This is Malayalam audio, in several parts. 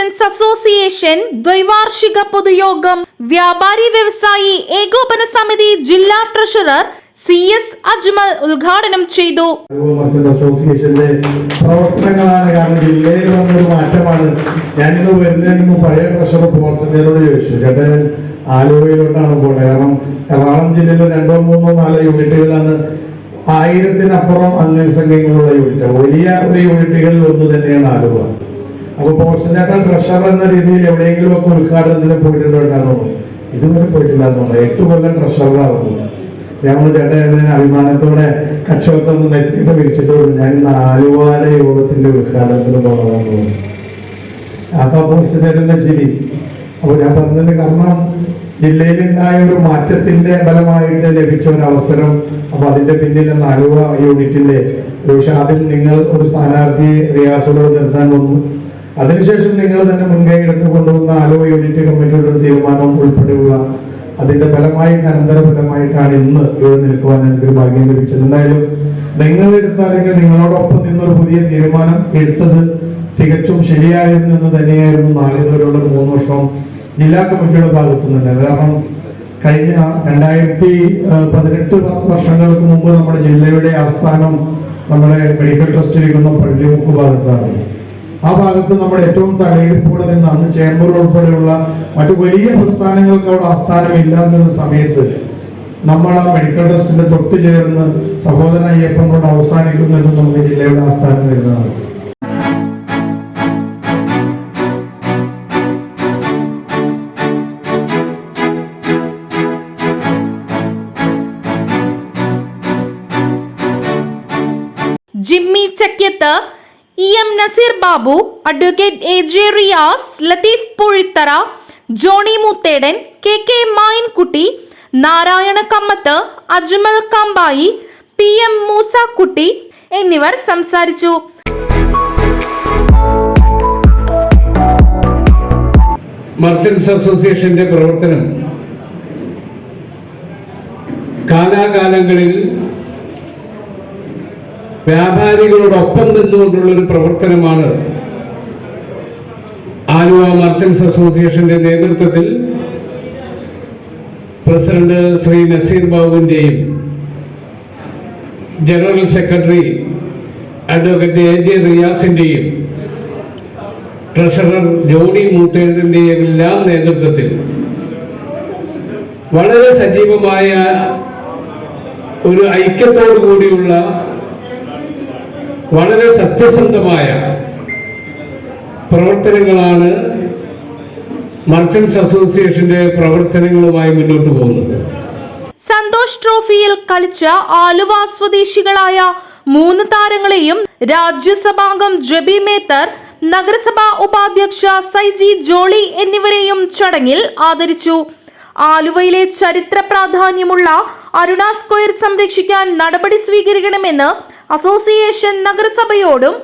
മർച്ചന്റ്സ് അസോസിയേഷൻ ദ്വൈവാർഷിക പൊതുയോഗം വ്യാപാരി വ്യവസായി ഏകോപന സമിതി ജില്ലാ ട്രഷറർ CS അജ്മൽ ഉദ്ഘാടനം ചെയ്തു. മർച്ചന്റ് അസോസിയേഷന്റെ പ്രവർത്തനങ്ങളാണ് കാരണം ജില്ലയിൽ വന്നൊരു മാറ്റമാണ്. ഞാനിന്ന് വരുന്നതിന് മുമ്പ് പഴയ ട്രഷറർ പോൾസന്റെയോട് ചോദിച്ചു, ചേട്ടൻ ആലുവയിലോട്ടാണ് പോകേണ്ടത്, കാരണം എറണാകുളം ജില്ലയിൽ 2, 3, 4 യൂണിറ്റുകളാണ് 1000-നപ്പുറം അംഗസംഖ്യങ്ങളുള്ള യൂണിറ്റ്. വലിയ ഒരു യൂണിറ്റുകളിൽ ഒന്ന് തന്നെയാണ് ആലുവ. അപ്പൊ പോൾസന്റേറ്റർ ട്രഷറർ എന്ന രീതിയിൽ എവിടെയെങ്കിലും ഒക്കെ ഉദ്ഘാടനത്തിന് പോയിട്ടുണ്ടോ? ഇതുവരെ പോയിട്ടില്ല എന്നുള്ളത്. 8 കൊല്ലം ട്രഷററാകുന്നു. ഞങ്ങൾ ചേട്ടൻ അഭിമാനത്തോടെ കക്ഷമൊക്കെ നെറ്റിട്ട് വിരിച്ചിട്ടുള്ളൂ. ഞാൻ ഇന്ന് ആലുവയുടെ യോഗത്തിന്റെ ഉദ്ഘാടനത്തിന് പോകണമെന്ന് തോന്നുന്നു. അപ്പൊ പോൾസന്റേറ്ററിന്റെ ചിരി. അപ്പൊ ഞാൻ പറഞ്ഞതിന് കാരണം ജില്ലയിലുണ്ടായ ഒരു മാറ്റത്തിന്റെ ഫലമായിട്ട് ലഭിച്ച ഒരു അവസരം. അപ്പൊ അതിന്റെ പിന്നിൽ ആലുവ യൂണിറ്റിന്റെ അതിൽ നിങ്ങൾ ഒരു സ്ഥാനാർത്ഥി റിയാസുകളോട് നിർത്താൻ വന്നു. അതിനുശേഷം നിങ്ങൾ തന്നെ മുൻകൈ എടുത്ത് കൊണ്ടുവന്ന ആലുവ യൂണിറ്റ് കമ്മിറ്റിയുടെ ഒരു തീരുമാനം ഉൾപ്പെടെയുള്ള അതിന്റെ ഫലമായി അനന്തര ഫലമായിട്ടാണ് ഇന്ന് ഇവിടെ നിൽക്കുവാൻ എനിക്കൊരു ഭാഗ്യം ലഭിച്ചത്. എന്തായാലും നിങ്ങൾ എടുത്താലെങ്കിൽ നിങ്ങളോടൊപ്പം നിന്നൊരു പുതിയ തീരുമാനം എടുത്തത് തികച്ചും ശരിയായിരുന്നു എന്ന് തന്നെയായിരുന്നു നാളിതുവരെയുള്ള 3 വർഷം ജില്ലാ കമ്മിറ്റിയുടെ ഭാഗത്തു നിന്ന്. കാരണം കഴിഞ്ഞ 2018 വർഷങ്ങൾക്ക് മുമ്പ് നമ്മുടെ ജില്ലയുടെ ആസ്ഥാനം നമ്മുടെ മെഡിക്കൽ ട്രസ്റ്റ് ഇരിക്കുന്ന പള്ളിമുക്ക് ഭാഗത്താണ്. ആ ഭാഗത്ത് നമ്മുടെ ഏറ്റവും തലയെടുപ്പോടെ നിന്ന് അന്ന് ചേംബർ ഉൾപ്പെടെയുള്ള മറ്റു വലിയ പ്രസ്ഥാനങ്ങൾക്ക് അവിടെ ആസ്ഥാനമില്ല എന്നുള്ള സമയത്ത് നമ്മൾ ആ മെഡിക്കൽ ട്രസ്റ്റിന്റെ തൊട്ട് ചേർന്ന് സഹോദരൻ അയ്യപ്പനോട് അവസാനിക്കുന്നു എന്ന് നമുക്ക് ജില്ലയുടെ ആസ്ഥാനം വരുന്നതാണ്. Jimmy Chakyath, EM Naseer Babu, advocate AJ Riyas, Latheef Puzhithara, Johnny Muthedan, KK Mayinkutty, Narayana Kammath, Ajmal Kambayi, PM Moosakutty എന്നിവർ സംസാരിച്ചു. മർച്ചന്റ്സ് അസോസിയേഷന്റെ പ്രവർത്തനം കാലാകാലങ്ങളിൽ വ്യാപാരികളോടൊപ്പം നിന്നുകൊണ്ടുള്ള ഒരു പ്രവർത്തനമാണ് ആലുവ മർച്ചന്റ്സ് അസോസിയേഷന്റെ നേതൃത്വത്തിൽ പ്രസിഡന്റ് ശ്രീ നസീർ ബാബുവിന്റെയും ജനറൽ സെക്രട്ടറി അഡ്വക്കേറ്റ് AJ റിയാസിന്റെയും ട്രഷറർ ജോണി മൂത്തേടന്റെയും എല്ലാം നേതൃത്വത്തിൽ വളരെ സജീവമായ ഒരു ഐക്യത്തോടു കൂടിയുള്ള വളരെ സത്യസന്ധമായ പ്രവർത്തനങ്ങളാണ് മർച്ചന്റ്സ് അസോസിയേഷന്റെ പ്രവർത്തനങ്ങളുമായി മുന്നോട്ട് പോകുന്നത്. സന്തോഷ് ട്രോഫിയിൽ കളിച്ച ആലുവ സ്വദേശികളായ 3 താരങ്ങളെയും രാജ്യസഭാംഗം ജബി മേത്തർ, നഗരസഭാ ഉപാധ്യക്ഷ സൈജി ജോളി എന്നിവരെയും ചടങ്ങിൽ ആദരിച്ചു. ആലുവയിലെ ചരിത്ര പ്രാധാന്യമുള്ള അരുണ സ്ക്വയർ സംരക്ഷിക്കാൻ നടപടി സ്വീകരിക്കണമെന്ന് അസോസിയേഷൻ നഗരസഭയോടും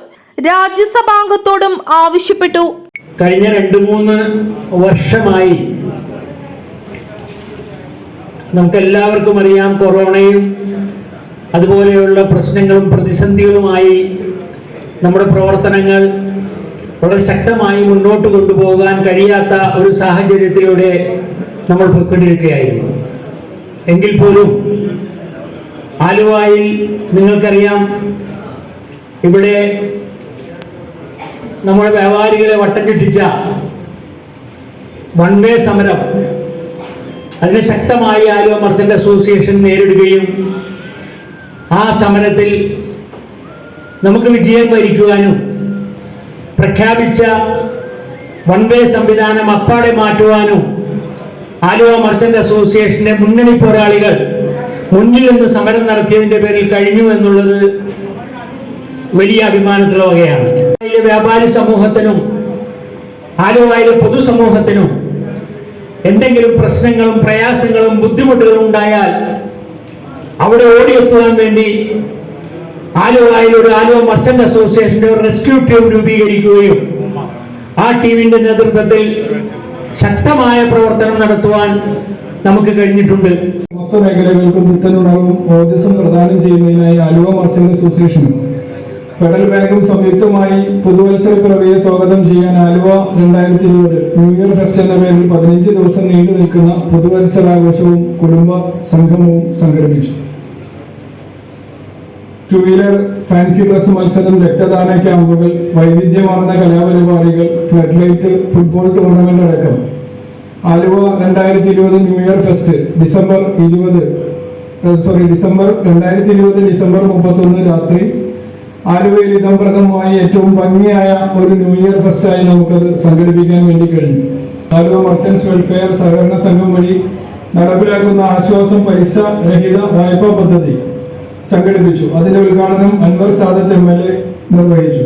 രാജ്യസഭാംഗത്തോടും ആവശ്യപ്പെട്ടു. കഴിഞ്ഞ 2-3 വർഷമായി നമുക്കെല്ലാവർക്കും അറിയാം, കൊറോണയും അതുപോലെയുള്ള പ്രശ്നങ്ങളും പ്രതിസന്ധികളുമായി നമ്മുടെ പ്രവർത്തനങ്ങൾ വളരെ ശക്തമായി മുന്നോട്ട് കൊണ്ടുപോകാൻ കഴിയാത്ത ഒരു സാഹചര്യത്തിലൂടെ നമ്മൾ പോയിക്കൊണ്ടിരിക്കുകയായിരുന്നു. എങ്കിൽ പോലും ആലുവയിൽ നിങ്ങൾക്കറിയാം, ഇവിടെ നമ്മുടെ വ്യാപാരികളെ വട്ടം ചുറ്റിച്ച വൺ വേ സമരം, അതിനെ ശക്തമായി ആലുവ മർച്ചന്റ് അസോസിയേഷൻ നേരിടുകയും ആ സമരത്തിൽ നമുക്ക് വിജയം വരിക്കുവാനും പ്രഖ്യാപിച്ച വൺ വേ സംവിധാനം അപ്പാടെ മാറ്റുവാനും ആലുവ മർച്ചന്റ് അസോസിയേഷന്റെ മുന്നണി പോരാളികൾ മുന്നിൽ നിന്ന് സമരം നടത്തിയതിന്റെ പേരിൽ കഴിഞ്ഞു എന്നുള്ളത് വലിയ അഭിമാനത്തിലുള്ള വകയാണ്. വ്യാപാരി സമൂഹത്തിനും ആലുവയിലെ പൊതുസമൂഹത്തിനും എന്തെങ്കിലും പ്രശ്നങ്ങളും പ്രയാസങ്ങളും ബുദ്ധിമുട്ടുകളും ഉണ്ടായാൽ അവിടെ ഓടിയെത്തുവാൻ വേണ്ടി ആലുവയിലൂടെ ആലുവ മർച്ചന്റ് അസോസിയേഷന്റെ ഒരു റെസ്ക്യൂ ടീം രൂപീകരിക്കുകയും ആ ടീമിന്റെ നേതൃത്വത്തിൽ ശക്തമായ പ്രവർത്തനം നടത്തുവാൻ നമുക്ക് കഴിഞ്ഞിട്ടുണ്ട്. സമസ്ത മേഖലകൾക്ക് പുത്തനുണർവും ഓജസ്സും പ്രദാനം ചെയ്യുന്നതിനായി ആലുവ മർച്ചന്റ് അസോസിയേഷൻ ഫെഡറൽ ബാങ്കും സംയുക്തമായി പുതുവത്സര പിറവിയെ സ്വാഗതം ചെയ്യാൻ ആലുവ 2020 ന്യൂ ഇയർ ഫെസ്റ്റ് എന്ന പേരിൽ 15 ദിവസം നീണ്ടു നിൽക്കുന്ന പുതുവത്സരാഘോഷവും കുടുംബ സംഗമവും സംഘടിപ്പിച്ചു. 2 വീലർ, ഫാൻസി ഡ്രസ് മത്സരം, രക്തദാന ക്യാമ്പുകൾ, വൈവിധ്യമാർന്ന കലാപരിപാടികൾ, ഫ്ലഡ് ലൈറ്റ്, ഫുട്ബോൾ ടൂർണമെന്റ് അടക്കം Aluva 2020 new year fest December 2020 December 31 രാത്രി ആലുവയിൽ ഇതംപ്രദമായി ഏറ്റവും ഭംഗിയായ ഒരു ന്യൂ ഇയർ ഫെസ്റ്റായി നമുക്കത് സംഘടിപ്പിക്കാൻ വേണ്ടി കഴിഞ്ഞു. ആലുവ മർച്ചന്റ്സ് വെൽഫെയർ സഹകരണ സംഘം വഴി നടപ്പിലാക്കുന്ന ആശ്വാസം പലിശ രഹിത വായ്പാ പദ്ധതി സംഘടിപ്പിച്ചു. അതിന്റെ ഉദ്ഘാടനം അൻവർ സാദത്ത് MLA നിർവഹിച്ചു.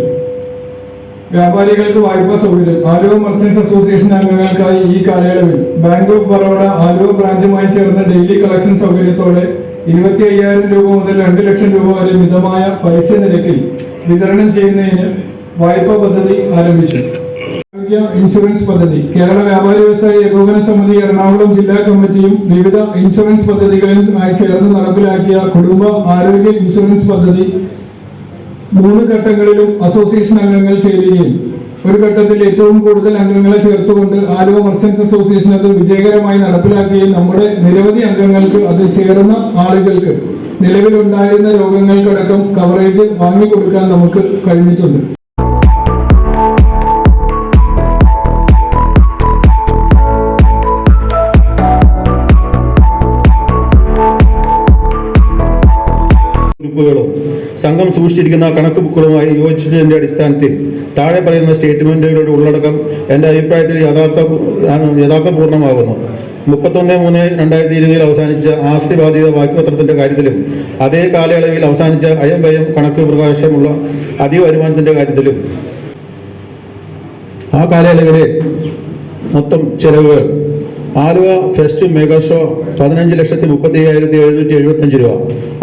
വ്യാപാരികൾക്ക് വായ്പാ സൗകര്യം. ആലുവ മർച്ചന്റ്സ് അസോസിയേഷൻ അംഗങ്ങൾക്കായി ഈ കാലയളവിൽ ബാങ്ക് ഓഫ് ബറോഡ ആലുവ ബ്രാഞ്ചുമായി ചേർന്ന് ഡെയിലി കളക്ഷൻ സൗകര്യത്തോടെ 25,000 രൂപ മുതൽ 2 ലക്ഷം രൂപ വരെ മിതമായ പലിശ നിരക്കിൽ വിതരണം ചെയ്യുന്നതിന് വായ്പാ പദ്ധതി ആരംഭിച്ചു. ആരോഗ്യ ഇൻഷുറൻസ് പദ്ധതി. കേരള വ്യാപാരി വ്യവസായ ഏകോപന സമിതി എറണാകുളം ജില്ലാ കമ്മിറ്റിയും വിവിധ ഇൻഷുറൻസ് പദ്ധതികളുമായി ചേർന്ന് നടപ്പിലാക്കിയ കുടുംബ ആരോഗ്യ ഇൻഷുറൻസ് പദ്ധതി 3 ഘട്ടങ്ങളിലും അസോസിയേഷൻ അംഗങ്ങൾ ചേരുകയും ഒരു ഘട്ടത്തിൽ ഏറ്റവും കൂടുതൽ അംഗങ്ങളെ ചേർത്തുകൊണ്ട് ആലുവ മർച്ചന്റ്സ് അസോസിയേഷൻ അത് വിജയകരമായി നടപ്പിലാക്കുകയും നമ്മുടെ നിരവധി അംഗങ്ങൾക്ക് അതിൽ ചേർന്ന ആളുകൾക്ക് നിലവിലുണ്ടായിരുന്ന രോഗങ്ങൾക്കടക്കം കവറേജ് വാങ്ങിക്കൊടുക്കാൻ നമുക്ക് കഴിഞ്ഞിട്ടുണ്ട്. ഗ്രൂപ്പുകളും സംഘം സൂക്ഷിച്ചിരിക്കുന്ന കണക്ക് ബുക്കുകളുമായി യോജിച്ചതിന്റെ അടിസ്ഥാനത്തിൽ താഴെ പറയുന്ന സ്റ്റേറ്റ്മെന്റുകളുടെ ഉള്ളടക്കം എൻ്റെ അഭിപ്രായത്തിൽ യഥാർത്ഥപൂർണ്ണമാകുന്നു. 31/3/2020 അവസാനിച്ച ആസ്തി ബാധ്യത വാക്യപത്രത്തിന്റെ കാര്യത്തിലും അതേ കാലയളവിൽ അവസാനിച്ച അയംവയം കണക്ക് പ്രകാശമുള്ള അധിക വരുമാനത്തിന്റെ കാര്യത്തിലും ആ കാലയളവിലെ മൊത്തം ചെലവുകൾ ആലുവ ഫെസ്റ്റ് മെഗാ ഷോ 15,35,775 രൂപ,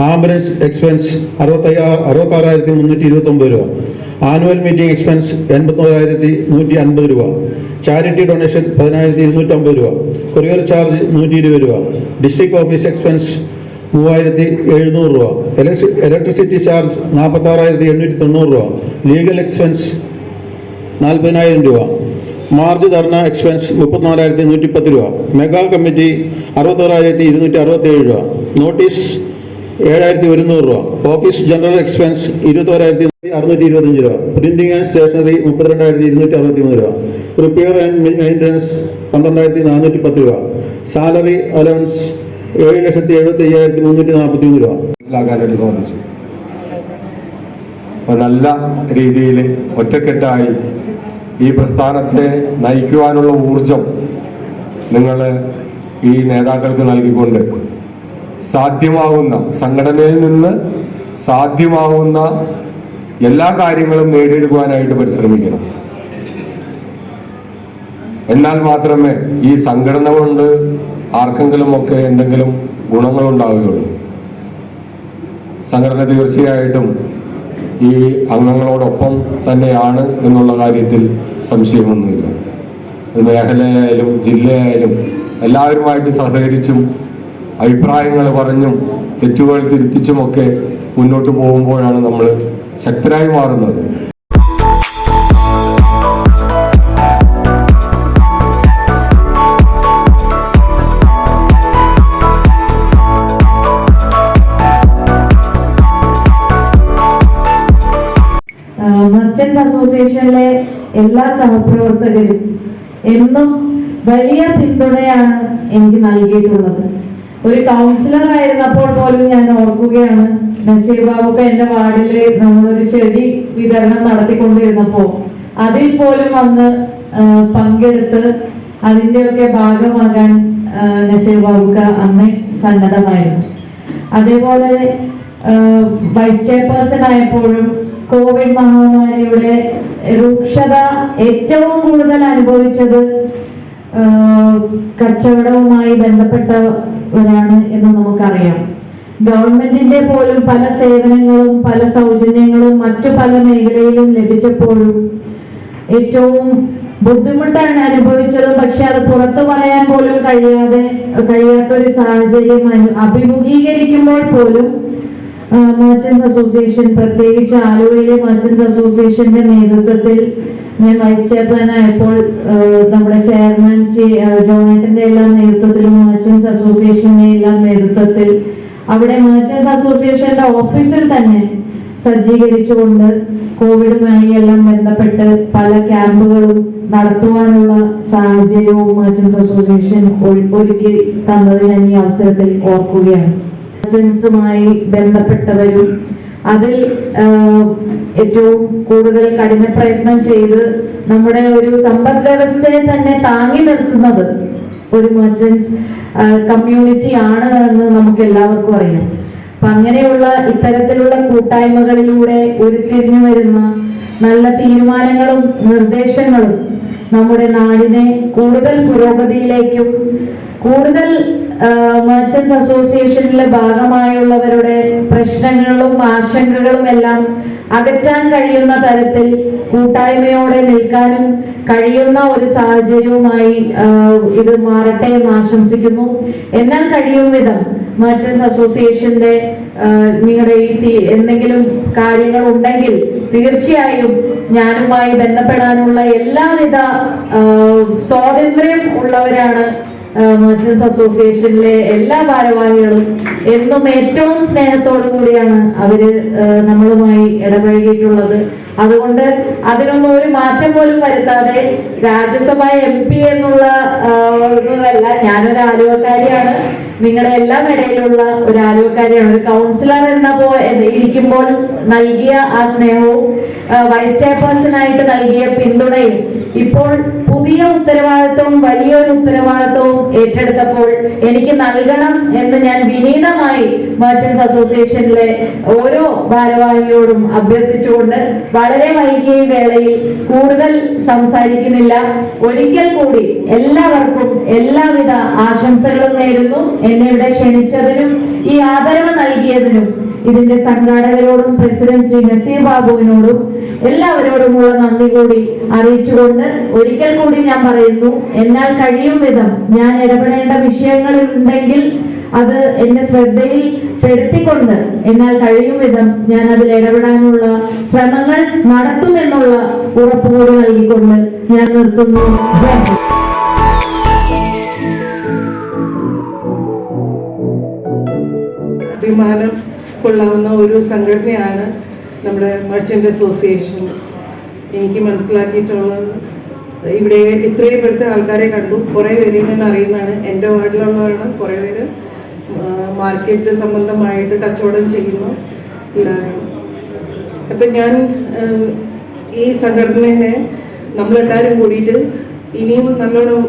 ആംബുലൻസ് എക്സ്പെൻസ് 66,329 രൂപ, ആനുവൽ മീറ്റിംഗ് എക്സ്പെൻസ് 81,150 രൂപ, ചാരിറ്റി ഡൊണേഷൻ 10,250 രൂപ, കൊറിയർ ചാർജ് 120 രൂപ, ഡിസ്ട്രിക്ട് ഓഫീസ് എക്സ്പെൻസ് 3,700 രൂപ, ഇലക്ട്രിസിറ്റി ചാർജ് 46,890 രൂപ, ലീഗൽ എക്സ്പെൻസ് 40,000 രൂപ, മാർച്ച് ധർണ എക്സ്പെൻസ് 34,110 രൂപ, മെഗാ കമ്മിറ്റി 61,267 രൂപ, നോട്ടീസ് 7,100 രൂപ, ഓഫീസ് ജനറൽ എക്സ്പെൻസ് 21,625 രൂപ, പ്രിന്റിംഗ് ആൻഡ് സ്റ്റേഷനറി 32,263 രൂപ, റിപ്പയർ ആൻഡ് മെയിൻ്റനൻസ് 12,410 രൂപ, സാലറി അലവൻസ് 7,75,341 രൂപ. മനസ്സിലാക്കാനായിട്ട് സാധിച്ചു. അപ്പോൾ നല്ല രീതിയിൽ ഒറ്റക്കെട്ടായി ഈ പ്രസ്ഥാനത്തെ നയിക്കുവാനുള്ള ഊർജം നിങ്ങൾ ഈ നേതാക്കൾക്ക് നൽകിക്കൊണ്ട് സാധ്യമാവുന്ന സംഘടനയിൽ നിന്ന് സാധ്യമാവുന്ന എല്ലാ കാര്യങ്ങളും നേടിയെടുക്കുവാനായിട്ട് പരിശ്രമിക്കണം. എന്നാൽ മാത്രമേ ഈ സംഘടന കൊണ്ട് ആർക്കെങ്കിലുമൊക്കെ എന്തെങ്കിലും ഗുണങ്ങളുണ്ടാവുകയുള്ളൂ. സംഘടന തീർച്ചയായിട്ടും ഈ അംഗങ്ങളോടൊപ്പം തന്നെയാണ് എന്നുള്ള കാര്യത്തിൽ സംശയമൊന്നുമില്ല. മേഖലയായാലും ജില്ലയായാലും എല്ലാവരുമായിട്ട് സഹകരിച്ചും അഭിപ്രായങ്ങൾ പറഞ്ഞും തെറ്റുകൾ തിരുത്തിച്ചുമൊക്കെ മുന്നോട്ട് പോകുമ്പോഴാണ് നമ്മൾ ശക്തരായി മാറുന്നത്. മർച്ചന്റ്സ് അസോസിയേഷനിലെ എല്ലാ സഹപ്രവർത്തകരും എന്നും വലിയ പിന്തുണയാണ് എനിക്ക് നൽകിയിട്ടുള്ളത്. ഒരു കൗൺസിലർ ആയിരുന്നപ്പോൾ പോലും ഞാൻ ഓർക്കുകയാണ്, നസീർ ബാബുക്ക് എന്റെ വാർഡില് നമ്മളൊരു ചെടി വിതരണം നടത്തിക്കൊണ്ടിരുന്നപ്പോ അതിൽ പോലും വന്ന് പങ്കെടുത്ത് അതിന്റെയൊക്കെ ഭാഗമാകാൻ നസീർ ബാബുക്ക അന്ന് സന്നദ്ധമായിരുന്നു. അതേപോലെ വൈസ് ചെയർപേഴ്സൺ ആയപ്പോഴും കോവിഡ് മഹാമാരിയുടെ രൂക്ഷത ഏറ്റവും കൂടുതൽ അനുഭവിച്ചത് കച്ചവടവുമായി ബന്ധപ്പെട്ടവരാണ് എന്ന് നമുക്കറിയാം. ഗവൺമെന്റിന്റെ പോലും പല സേവനങ്ങളും പല സൗജന്യങ്ങളും മറ്റു പല മേഖലയിലും ലഭിച്ചപ്പോഴും ഏറ്റവും ബുദ്ധിമുട്ടാണ് അനുഭവിച്ചത്. പക്ഷെ അത് പുറത്തു പറയാൻ പോലും കഴിയാത്തൊരു സാഹചര്യം അഭിമുഖീകരിക്കുമ്പോൾ പോലും മെർച്ചന്റ്സ് അസോസിയേഷൻ, പ്രത്യേകിച്ച് ആലുവയിലെ മെർച്ചന്റ്സ് അസോസിയേഷന്റെ നേതൃത്വത്തിൽ ഞാൻ വൈസ് ചെയർമാനായപ്പോൾ നമ്മുടെ ചെയർമാൻ ജോണേട്ടന്റെ എല്ലാം നേതൃത്വത്തിലും മെർച്ചന്റ്സ് അസോസിയേഷന്റെ എല്ലാം നേതൃത്വത്തിൽ അവിടെ മെർച്ചന്റ്സ് അസോസിയേഷന്റെ ഓഫീസിൽ തന്നെ സജ്ജീകരിച്ചുകൊണ്ട് കോവിഡുമായി എല്ലാം ബന്ധപ്പെട്ട് പല ക്യാമ്പുകളും നടത്തുവാനുള്ള സാഹചര്യവും മെർച്ചന്റ്സ് അസോസിയേഷൻ ഒരുക്കി തന്നത് ഞാൻ ഈ അവസരത്തിൽ ഓർക്കുകയാണ്. മെർച്ചന്റ്സുമായി ബന്ധപ്പെട്ടവരും അതിൽ ഏറ്റവും കൂടുതൽ കഠിന പ്രയത്നം ചെയ്ത് നമ്മുടെ ഒരു സമ്പദ് വ്യവസ്ഥയെ തന്നെ താങ്ങി നിർത്തുന്നത് ഒരു മെർച്ചന്റ്സ് കമ്മ്യൂണിറ്റി ആണ് എന്ന് നമുക്ക് എല്ലാവർക്കും അറിയാം. അപ്പൊ അങ്ങനെയുള്ള ഇത്തരത്തിലുള്ള കൂട്ടായ്മകളിലൂടെ ഉരുത്തിരിഞ്ഞു വരുന്ന നല്ല തീരുമാനങ്ങളും നിർദ്ദേശങ്ങളും നമ്മുടെ നാടിനെ കൂടുതൽ പുരോഗതിയിലേക്കും കൂടുതൽ മെർച്ചന്റ്സ് അസോസിയേഷനിലെ ഭാഗമായുള്ളവരുടെ പ്രശ്നങ്ങളും ആശങ്കകളും എല്ലാം അകറ്റാൻ കഴിയുന്ന തരത്തിൽ കൂട്ടായ്മയോടെ നിൽക്കാനും കഴിയുന്ന ഒരു സാഹചര്യവുമായി ഇത് മാറട്ടെ എന്ന് ആശംസിക്കുന്നു. എന്നാൽ കഴിയും വിധം മെർച്ചന്റ്സ് അസോസിയേഷന്റെ നിങ്ങളുടെ ഈ എന്തെങ്കിലും കാര്യങ്ങൾ ഉണ്ടെങ്കിൽ തീർച്ചയായും ഞാനുമായി ബന്ധപ്പെടാനുള്ള എല്ലാവിധ സ്വാതന്ത്ര്യം ഉള്ളവരാണ് മെർച്ചന്റ്സ് അസോസിയേഷനിലെ എല്ലാ ഭാരവാഹികളും. എന്നും ഏറ്റവും സ്നേഹത്തോടു കൂടിയാണ് അവര് നമ്മളുമായി ഇടപഴകിയിട്ടുള്ളത്. അതുകൊണ്ട് അതിനൊന്നും ഒരു മാറ്റം പോലും വരുത്താതെ രാജ്യസഭ MP എന്നുള്ള ഒന്നുമല്ല, ഞാനൊരു ആലുവക്കാരിയാണ്, നിങ്ങളുടെ എല്ലാം ഇടയിലുള്ള ഒരു ആലുവക്കാരിയാണ്. ഒരു കൗൺസിലർ ഇരിക്കുമ്പോൾ നൽകിയ ആ സ്നേഹവും വൈസ് ചെയർപേഴ്സൺ ആയിട്ട് നൽകിയ പിന്തുണയും ഇപ്പോൾ പുതിയ ഉത്തരവാദിത്വവും വലിയൊരു ഉത്തരവാദിത്വവും ഏറ്റെടുത്തപ്പോൾ എനിക്ക് നൽകണം എന്ന് ഞാൻ വിനീതമായി മെർച്ചന്റ്സ് അസോസിയേഷനിലെ ഓരോ ഭാരവാഹിയോടും അഭ്യർത്ഥിച്ചുകൊണ്ട് വളരെ വൈകിയ വേളയിൽ കൂടുതൽ സംസാരിക്കുന്നില്ല. ഒരിക്കൽ കൂടി എല്ലാവർക്കും എല്ലാവിധ ആശംസകളും നേരുന്നു. എന്നെ ഇവിടെ ക്ഷണിച്ചതിനും ഈ ആദരവ് നൽകിയതിനും ഇതിന്റെ സംഘാടകരോടും പ്രസിഡന്റ് ശ്രീ നസീർ ബാബുവിനോടും എല്ലാവരോടുമുള്ള നന്ദി കൂടി അറിയിച്ചുകൊണ്ട് ഒരിക്കൽ കൂടി ഞാൻ പറയുന്നു, എന്നാൽ കഴിയും വിധം ഞാൻ ഇടപെടേണ്ട വിഷയങ്ങളുണ്ടെങ്കിൽ അത് എന്റെ ശ്രദ്ധയിൽ പെടുത്തിക്കൊണ്ട് എന്നാൽ കഴിയും വിധം ഞാൻ അതിൽ ഇടപെടാനുള്ള ശ്രമങ്ങൾ നടത്തുമെന്നുള്ള ഉറപ്പുകൂടി നൽകിക്കൊണ്ട് ഞാൻ നിർത്തുന്നു. അഭിമാനം കൊള്ളാവുന്ന ഒരു സംഘടനയാണ് നമ്മുടെ മെർച്ചന്റ് അസോസിയേഷൻ. എനിക്ക് മനസ്സിലാക്കിയിട്ടുള്ളത് ഇവിടെ ഇത്രയും പേരുടെ ആൾക്കാരെ കണ്ടു, കുറേ പേരെ ഞാൻ അറിയുന്നതാണ്, എൻ്റെ വാർഡിലുള്ളതാണ്, കുറേ പേര് മാർക്കറ്റ് സംബന്ധമായിട്ട് കച്ചവടം ചെയ്യുന്നു എല്ലാവരും. അപ്പം ഞാൻ ഈ സംഘടനയെ നമ്മളെല്ലാവരും കൂടിയിട്ട് ഇനിയും നല്ലോണം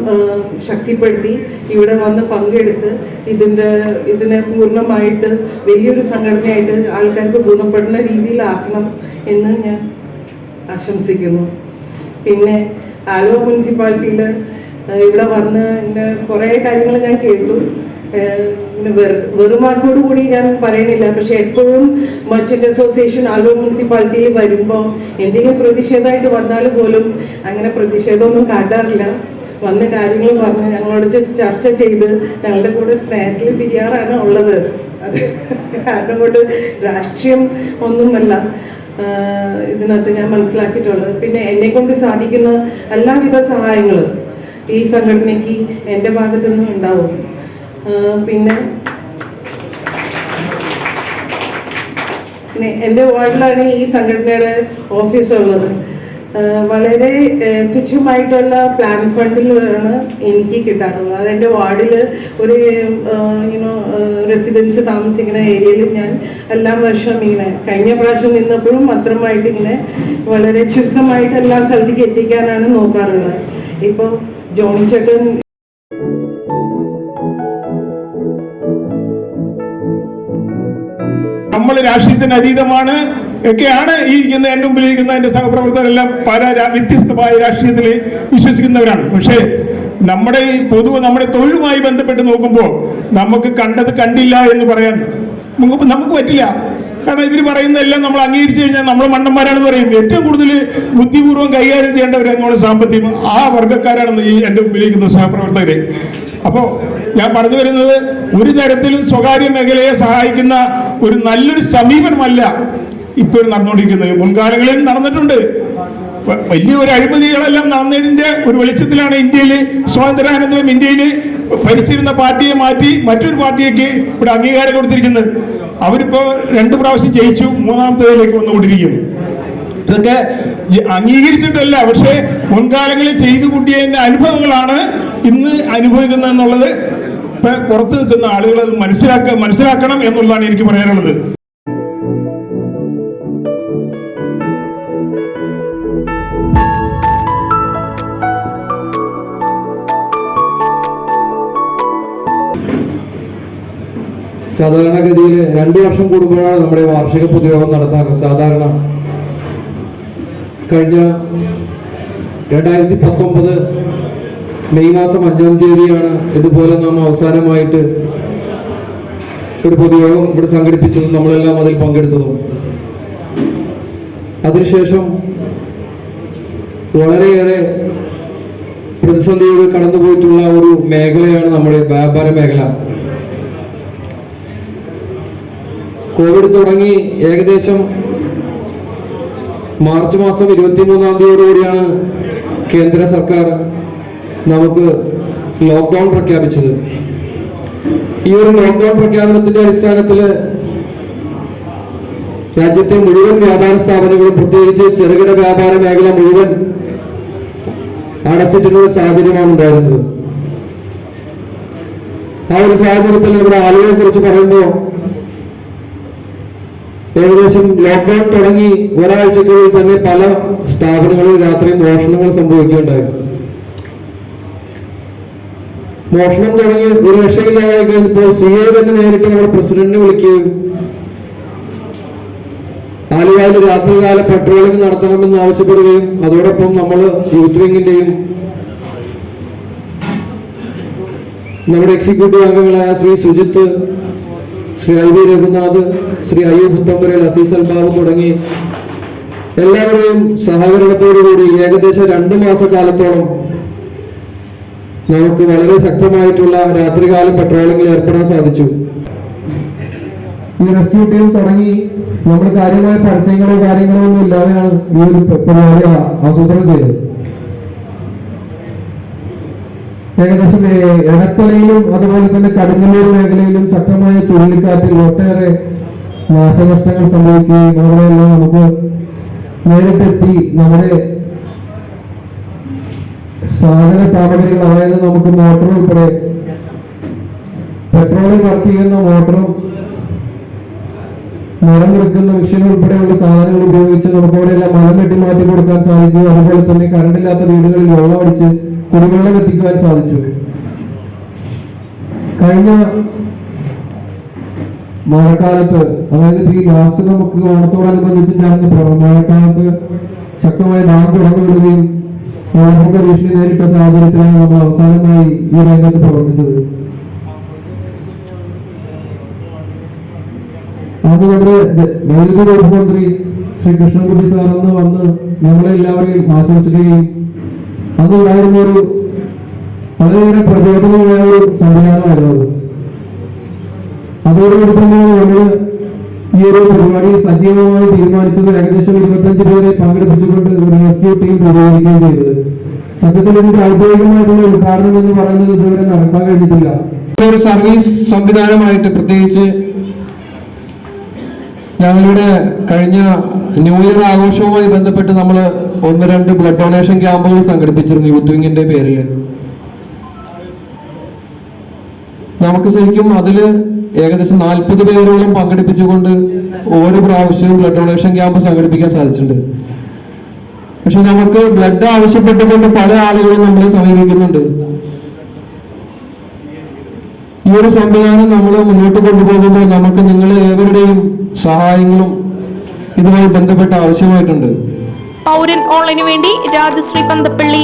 ശക്തിപ്പെടുത്തി ഇവിടെ വന്ന് പങ്കെടുത്ത് ഇതിനെ പൂർണ്ണമായിട്ട് വലിയൊരു സംഘടനയായിട്ട് ആൾക്കാർക്ക് ഗുണപ്പെടുന്ന രീതിയിലാക്കണം എന്ന് ഞാൻ ആശംസിക്കുന്നു. പിന്നെ ആലുവ മുനിസിപ്പാലിറ്റിയിൽ ഇവിടെ വന്ന് കുറേ കാര്യങ്ങൾ ഞാൻ കേട്ടു. വെറുമാക്കോട് കൂടി ഞാൻ പറയണില്ല, പക്ഷെ എപ്പോഴും മെർച്ചന്റ് അസോസിയേഷൻ ആലുവ മുനിസിപ്പാലിറ്റിയിൽ വരുമ്പോൾ എന്തെങ്കിലും പ്രതിഷേധമായിട്ട് വന്നാൽ പോലും അങ്ങനെ പ്രതിഷേധമൊന്നും കാട്ടാറില്ല. വന്ന് കാര്യങ്ങൾ പറഞ്ഞ് ഞങ്ങളോട് ചർച്ച ചെയ്ത് ഞങ്ങളുടെ കൂടെ സ്നേഹത്തിൽ പിരിയാറാണ് ഉള്ളത്. അത് കാരണം കൊണ്ട് രാഷ്ട്രീയം ഒന്നുമല്ല ഇതിനകത്ത് ഞാൻ മനസ്സിലാക്കിയിട്ടുള്ളത്. പിന്നെ എന്നെ കൊണ്ട് സാധിക്കുന്ന എല്ലാവിധ സഹായങ്ങളും ഈ സംഘടനയ്ക്ക് എൻ്റെ ഭാഗത്തു നിന്നും ഉണ്ടാവും. പിന്നെ എൻ്റെ വാർഡിലാണ് ഈ സംഘടനയുടെ ഓഫീസ് ഉള്ളത്. വളരെ തുച്ഛമായിട്ടുള്ള പ്ലാൻ ഫണ്ടിലാണ് എനിക്ക് കിട്ടാറുള്ളത്. അതെൻ്റെ വാർഡിൽ ഒരു റെസിഡൻസ് താമസിക്കുന്ന ഏരിയയിൽ ഞാൻ എല്ലാ വർഷവും ഇങ്ങനെ കഴിഞ്ഞ പ്രാവശ്യം നിന്നപ്പോഴും മാത്രമായിട്ട് ഇങ്ങനെ വളരെ ചുരുക്കമായിട്ട് എല്ലാ സ്ഥലത്തേക്ക് എത്തിക്കാനാണ് നോക്കാറുള്ളത്. ഇപ്പോൾ ജോണി ചേട്ടൻ നമ്മൾ രാഷ്ട്രീയത്തിന് അതീതമാണ് ഒക്കെയാണ് ഈ ഇരിക്കുന്ന എൻ്റെ മുമ്പിലിരിക്കുന്ന എൻ്റെ സഹപ്രവർത്തകരെല്ലാം പല വ്യത്യസ്തമായ രാഷ്ട്രീയത്തിൽ വിശ്വസിക്കുന്നവരാണ്. പക്ഷേ നമ്മുടെ ഈ നമ്മുടെ തൊഴിലുമായി ബന്ധപ്പെട്ട് നോക്കുമ്പോൾ നമുക്ക് കണ്ടത് കണ്ടില്ല എന്ന് പറയാൻ നമുക്ക് പറ്റില്ല. കാരണം ഇവർ പറയുന്നതെല്ലാം നമ്മൾ അംഗീകരിച്ചു കഴിഞ്ഞാൽ നമ്മൾ മണ്ടന്മാരാണെന്ന് പറയും. ഏറ്റവും കൂടുതൽ ബുദ്ധിപൂർവ്വം കൈകാര്യം ചെയ്യേണ്ടവരാണ് സാമ്പത്തികം. ആ വർഗ്ഗക്കാരാണെന്ന് ഈ എൻ്റെ മുമ്പിലിരിക്കുന്ന സഹപ്രവർത്തകരെ. അപ്പോൾ ഞാൻ പറഞ്ഞു വരുന്നത്, ഒരു തരത്തിലും സ്വകാര്യ മേഖലയെ സഹായിക്കുന്ന ഒരു നല്ലൊരു സമീപനമല്ല ഇപ്പോൾ നടന്നുകൊണ്ടിരിക്കുന്നത്. മുൻകാലങ്ങളിൽ നടന്നിട്ടുണ്ട്. വലിയ ഒരു അഴിമതികളെല്ലാം നടന്നതിന്റെ ഒരു വെളിച്ചത്തിലാണ് ഇന്ത്യയിൽ സ്വാതന്ത്ര്യാനന്തരം ഇന്ത്യയിൽ ഭരിച്ചിരുന്ന പാർട്ടിയെ മാറ്റി മറ്റൊരു പാർട്ടിയേക്ക് ഇവിടെ അംഗീകാരം കൊടുത്തിരിക്കുന്നത്. അവരിപ്പോ 2 പ്രാവശ്യം ജയിച്ചു, 3ാമത്തേതിലേക്ക് വന്നുകൊണ്ടിരിക്കുന്നു. ഇതൊക്കെ അംഗീകരിച്ചിട്ടല്ല, പക്ഷേ മുൻകാലങ്ങളിൽ ചെയ്തു കൂട്ടിയതിന്റെ അനുഭവങ്ങളാണ് ഇന്ന് അനുഭവിക്കുന്നത് എന്നുള്ളത് ഇപ്പൊ പുറത്തു നിൽക്കുന്ന ആളുകൾ അത് മനസ്സിലാക്കണം എന്നുള്ളതാണ് എനിക്ക് പറയാനുള്ളത്. സാധാരണഗതിയിൽ 2 വർഷം കൂടുമ്പോഴാണ് നമ്മുടെ വാർഷിക പൊതുയോഗം നടത്താറ്. സാധാരണ കഴിഞ്ഞ 2019 മെയ് മാസം 5-ാം തീയതിയാണ് ഇതുപോലെ നാം അവസാനമായിട്ട് ഒരു പൊതുയോഗം ഇവിടെ സംഘടിപ്പിച്ചതും നമ്മളെല്ലാം അതിൽ പങ്കെടുത്തതും. അതിനുശേഷം വളരെയേറെ പ്രതിസന്ധിയോട് കടന്നുപോയിട്ടുള്ള ഒരു മേഖലയാണ് നമ്മുടെ വ്യാപാര മേഖല. കോവിഡ് തുടങ്ങി ഏകദേശം മാർച്ച് മാസം 23-ാം തീയതിയോടുകൂടിയാണ് കേന്ദ്ര സർക്കാർ നമുക്ക് ലോക്ക്ഡൗൺ പ്രഖ്യാപിച്ചത്. ഈ ഒരു ലോക്ക്ഡൗൺ പ്രഖ്യാപനത്തിന്റെ അടിസ്ഥാനത്തിൽ രാജ്യത്തെ മുഴുവൻ വ്യാപാര സ്ഥാപനങ്ങളും പ്രത്യേകിച്ച് ചെറുകിട വ്യാപാര മേഖല മുഴുവൻ അടച്ചിട്ടുള്ള സാഹചര്യമാണ് ഉണ്ടായിരുന്നത്. ആ ഒരു സാഹചര്യത്തിൽ നമ്മുടെ ആളുകളെ കുറിച്ച് പറയുമ്പോൾ ഏകദേശം ലോക്ക്ഡൌൺ തുടങ്ങി ഒരാഴ്ചക്കുള്ളിൽ തന്നെ പല സ്ഥാപനങ്ങളിൽ രാത്രി മോഷണങ്ങൾ സംഭവിക്കുകയുണ്ടായി. മോഷണം തുടങ്ങി ഒരു രക്ഷയില്ലാതായി കഴിഞ്ഞപ്പോൾ CA തന്നെ നേരിട്ട് നമ്മുടെ പ്രസിഡന്റിനെ വിളിക്കുകയും ആലുവയിൽ രാത്രികാല പെട്രോളിംഗ് നടത്തണമെന്ന് ആവശ്യപ്പെടുകയും അതോടൊപ്പം നമ്മൾ യൂത്ത് വിങ്ങിന്റെയും നമ്മുടെ എക്സിക്യൂട്ടീവ് അംഗങ്ങളായ ശ്രീ സുജിത്ത്, ശ്രീ IV രഘുനാഥ്, ശ്രീ അയ്യൂബ് പുത്തമ്പരൽ, അസീസ് അൽബാബ് തുടങ്ങി എല്ലാവരുടെയും സഹകരണത്തോടുകൂടി ഏകദേശം 2 മാസക്കാലത്തോളം നമുക്ക് വളരെ ശക്തമായിട്ടുള്ള രാത്രികാല പെട്രോളിംഗിൽ ഏർപ്പെടാൻ സാധിച്ചു. ഈ റെസ്ക്യൂ ടീം തുടങ്ങി നമ്മൾ കാര്യമായ പരസ്യങ്ങളോ കാര്യങ്ങളോ ഒന്നും ഇല്ലാതെയാണ് ഈ ഒരു പരിപാടി ആസൂത്രണം ചെയ്തത്. ഏകദേശം എടത്തലയിലും അതുപോലെ തന്നെ കടുങ്ങല്ലൂർ മേഖലയിലും ശക്തമായ ചുഴലിക്കാറ്റിൽ ഒട്ടേറെ നാശനഷ്ടങ്ങൾ സംഭവിക്കുകയും അവിടെയെല്ലാം നമുക്ക് നേരിട്ടെത്തി നമ്മുടെ സാധന സാമഗ്രികൾ, അതായത് നമുക്ക് മോട്ടോർ ഉൾപ്പെടെ പെട്രോളിൽ വർക്ക് ചെയ്യുന്ന മോട്ടറും മരം മുറിക്കുന്ന മെഷീൻ ഉൾപ്പെടെയുള്ള സാധനങ്ങൾ ഉപയോഗിച്ച് നമുക്ക് അവിടെയെല്ലാം മരം വെട്ടി മാറ്റി കൊടുക്കാൻ സാധിക്കും. അതുപോലെ തന്നെ കറണ്ടില്ലാത്ത വീടുകളിൽ വെള്ളം അടിച്ച് കുടിവെള്ളം എത്തിക്കുവാൻ സാധിച്ചു. കഴിഞ്ഞ മഴക്കാലത്ത്, അതായത് ഈ ലാസ്റ്റ് നമുക്ക് ഓണത്തോടനുബന്ധിച്ച് മഴക്കാലത്ത് ശക്തമായ ഡാം തുറന്നു വിടുകയും വെള്ളപ്പൊക്ക ഭീഷണി നേരിട്ട സാഹചര്യത്തിലാണ് നമ്മൾ അവസാനമായി ഈ രംഗത്ത് പ്രവർത്തിച്ചത്. അന്ന് നമ്മുടെ വൈദ്യുതി വകുപ്പ് മന്ത്രി ശ്രീ കൃഷ്ണൻകുട്ടി സാർ അന്ന് വന്ന് നമ്മളെ എല്ലാവരെയും ആശംസിക്കുകയും അന്നുണ്ടായിരുന്ന ഒരു വളരെയേറെ പ്രചോദനമായ ഒരു സംവിധാനമായിരുന്നു. അതോടുകൂടി തന്നെ നമ്മൾ ഈ ഒരു പരിപാടി സജീവമായി തീരുമാനിച്ചത് ഏകദേശം 25 പേരെ പങ്കെടുപ്പിച്ചുകൊണ്ട് ഒരു റെസ്ക്യൂ ടീം രൂപീകരിക്കുകയും ചെയ്തത്. സത്യത്തിൽ ഇതിന്റെ ഔദ്യോഗികമായിട്ടുള്ള ഉദ്ഘാടനം എന്ന് പറയുന്നത് ഇതുവരെ നടത്താൻ കഴിഞ്ഞിട്ടില്ല. ഒരു സർവീസ് സംവിധാനമായിട്ട് പ്രത്യേകിച്ച് ഞങ്ങളുടെ കഴിഞ്ഞ ന്യൂ ഇയർ ആഘോഷവുമായി ബന്ധപ്പെട്ട് നമ്മൾ 1-2 ബ്ലഡ് ഡൊണേഷൻ ക്യാമ്പുകൾ സംഘടിപ്പിച്ചിരുന്നു യൂത്ത് വിങ്ങിന്റെ പേരിൽ. നമുക്ക് ശരിക്കും അതിൽ ഏകദേശം 40 പേരോളം പങ്കെടുപ്പിച്ചുകൊണ്ട് ഓരോ പ്രാവശ്യവും ബ്ലഡ് ഡൊണേഷൻ ക്യാമ്പ് സംഘടിപ്പിക്കാൻ സാധിച്ചിട്ടുണ്ട്. പക്ഷെ നമുക്ക് ബ്ലഡ് ആവശ്യപ്പെട്ടുകൊണ്ട് പല ആളുകളും നമ്മളെ സമീപിക്കുന്നുണ്ട്. ഈ ഒരു സംവിധാനം നമ്മൾ മുന്നോട്ട് കൊണ്ടുപോകുമ്പോൾ നമുക്ക് നിങ്ങളെ ഏവരുടെയും സഹായങ്ങളും ഇതുമായി ബന്ധപ്പെട്ട ആവശ്യമായിട്ടുണ്ട്. പൗരൻ ഓൺലൈനു വേണ്ടി രാജശ്രീ പന്തപ്പള്ളി.